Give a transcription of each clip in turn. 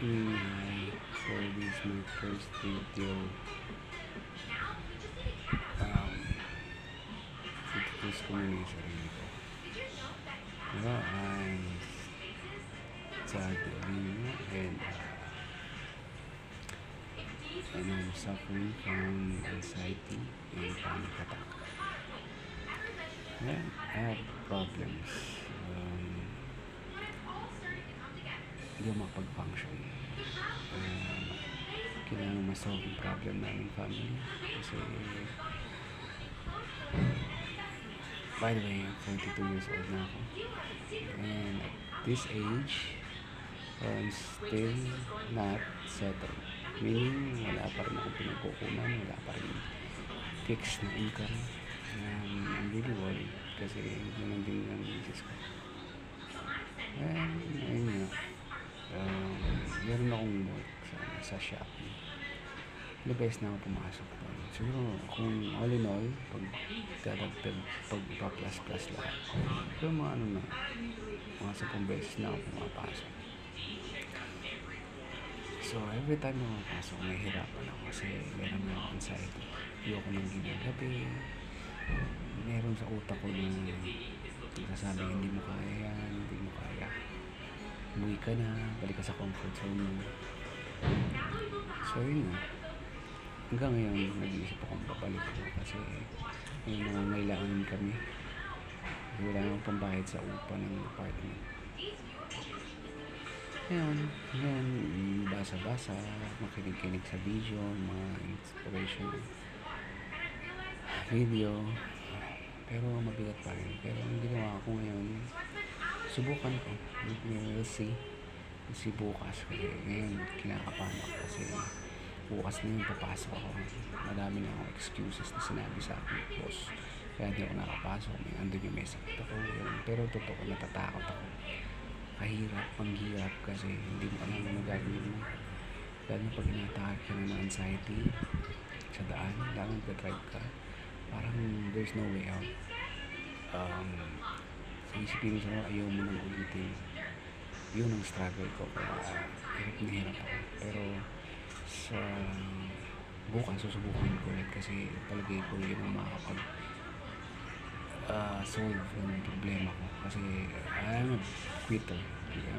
For this my first video, um, introduce ko muna yung sarili ko. Diba, I'm sad and I'm suffering from anxiety and panic attack. Yeah, I have problems. Hindi ako makapag-function. Kailangan ma-solve yung problem namin family. Kasi, by the way, 42 years old na ako. And at this age, I'm still not settled. Meaning, wala pa rin akong pinagkukunan, wala pa rin fixed na income. I'm really worried kasi hindi lang din ang business ko. And, ayun nga. Meron akong work sa Shopee. The best na ako pumasok doon. Siguro, kung all in all, pag dadagdag, pag ipa-plus lahat. Pero mga mga 10 beses na ako pumapasok. So, every time na mapasok, nahihirapan ako kasi meron na akong anxiety. Ayoko nang ginagabi. Meron sa utak ko na nagsasabi, hindi mo kaya yan, hindi mo kaya. Umuwi ka na, balik ka sa comfort zone mo. So, yun na. Hanggang ngayon, nag-iisip akong babalik ko kasi may nangangailangan kami. Wala nang pambayad sa upa ng apartment. Ngayon, basa-basa, makinig-kinig sa video, mga inspiration video. Pero mabigat pa rin. Pero ang ginawa ko ngayon, subukan ko. We'll see. Kasi bukas. Kasi ngayon, kinakabahan ako kasi bukas na yung papasok ako. Madami na akong excuses na sinabi sa akin, boss. Kaya di ako nakapasok. Andun yung may sakit ako. Pero totoo, natatakot ako. Panghirap kasi hindi mo alam ano gagawin mo. Lalo pag inatake ka ng anxiety sa daan, lalo nag-drive ka, parang there's no way out. Sa isipin mo sa ayaw mo nang ulitin. Yun ang struggle ko. Kaya hirap ako. Pero sa bukas susubukan ko ulit kasi palagay ko yun ang makakapag solve yung problema ko kasi I'm a quitter.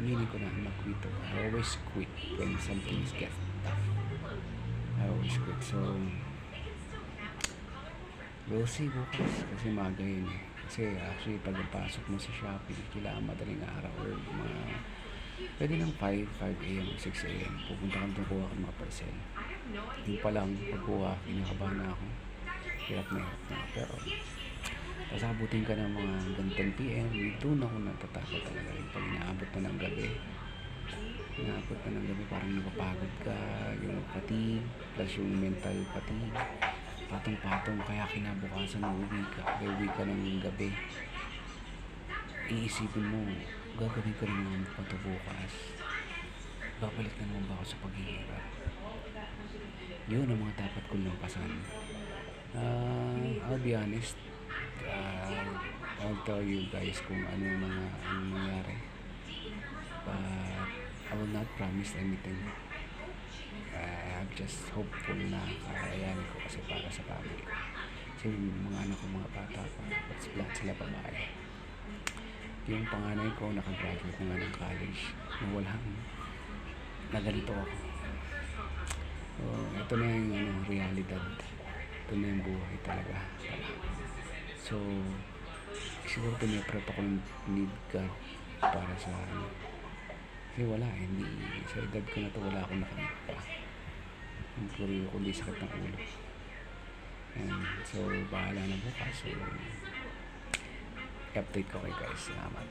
Aminin ko na I'm a quitter. I always quit when something gets tough. I always quit. So we'll see bukas kasi maaga yun eh. Kasi actually pagpasok mo sa Shopee, kailangan madaling araw or pwede ng 5 a.m. or 6 a.m. Pupunta ka doon, kuha ka ng mga parcel. Yung pa lang, pagkuha, kinakabahan na ako. Hirap na. Pero, tapos abutin ka ng mga hanggang 10 p.m. Doon ako natatakot talaga. Pag inaabot na ng gabi, parang napapagod ka, yung fatigue, plus yung mental fatigue. Patong-patong, kaya kinabukasan uuwi ka ng gabi. Iisipin mo, gagawin ko naman ito bukas. Babalik na naman ba ako sa paghihirap? Yun ang mga dapat kong lampasan. I'll be honest. I'll tell you guys kung ano nangyari. But I will not promise anything. I'm just hopeful na kakayanin ko kasi para sa family. Kasi mga anak ko, mga bata pa, lahat sila babae. Yung panganay ko nakagraduate na nga ng college na nagalito ako. So, ito na yung realidad. Ito na yung buhay talaga. So siguro pinaprep ako ng need God para sa kasi wala hindi sa edad ko na to wala akong nakamit pa yung kuryo kundi sakit ng ulo. And so bahala na bukas. So update ko kayo guys. Salamat.